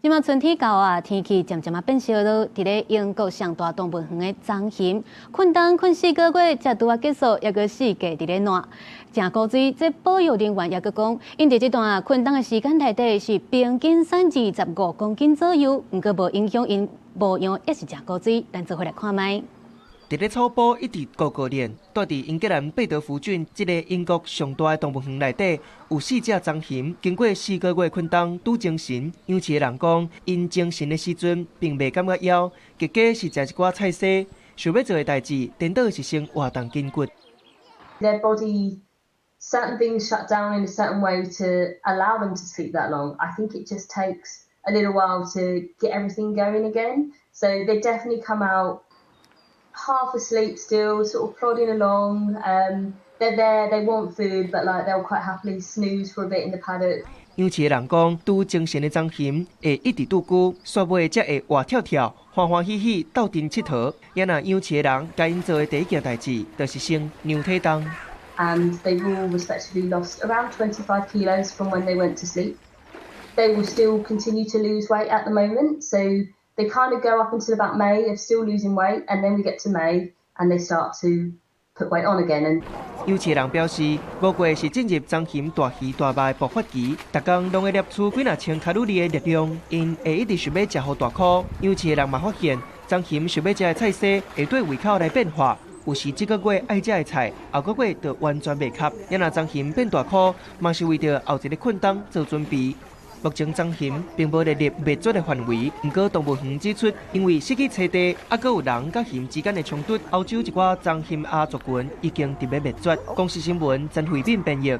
今麥春天到啊，天氣漸漸變熱了。佇咧英國上大動物園的棕熊，困4個月，才拄啊結束，抑個4個佇咧爛，真古錐。這保育人員抑個講，因佇這段困的時間內底是平均產25公斤左右，毋過無影響因模樣，也是真古錐。咱做伙來看覓。佇咧草埔一直高高練，住佇英格蘭貝德福郡這個英國上大的動物園內底，有4隻棕熊經過4個月困凍拄精神。養飼的人講，因精神的時陣並未感覺枵，結果是食一寡菜色，想要做的代誌，顛倒是先活動筋骨。Their body, certain things shut down in a certain way to allow them to sleep that long. I think it just takes a little while to get everything going again. So they definitely come out half asleep still, sort of plodding along. They're there, they want food, but like they'll quite happily snooze for a bit in the paddock. 養飼的人講，拄精神的棕熊會一直拄久，煞尾才會活跳跳、歡歡喜喜鬥陣佚佗。也若養飼的人甲因做的第一件代誌，就是先量體重。And they've all respectively lost around 25 kilos from when they went to sleep. They will still continue to lose weight at the moment, so they kind of go up until about May of still losing weight, and then we get to May and they start to put weight on again. And 養飼人表示，5月是進入棕熊大魚大肉的爆發期，逐工攏會攝取幾若千卡路里的熱量，因會一直想要食好大顆。養飼的人嘛發現，棕熊想要食的菜色會對胃口來變化，有時這個月愛食的菜，後個月就完全袂合。也若棕熊變大顆，嘛是為着後一個困冬做準備。目前棕熊並無列入滅絕的範圍，不過動物園指出，因為失去棲地，還佫有人甲熊之間的衝突，歐洲一寡棕熊亞族群已經佇要滅絕。公視新聞曾慧敏編譯。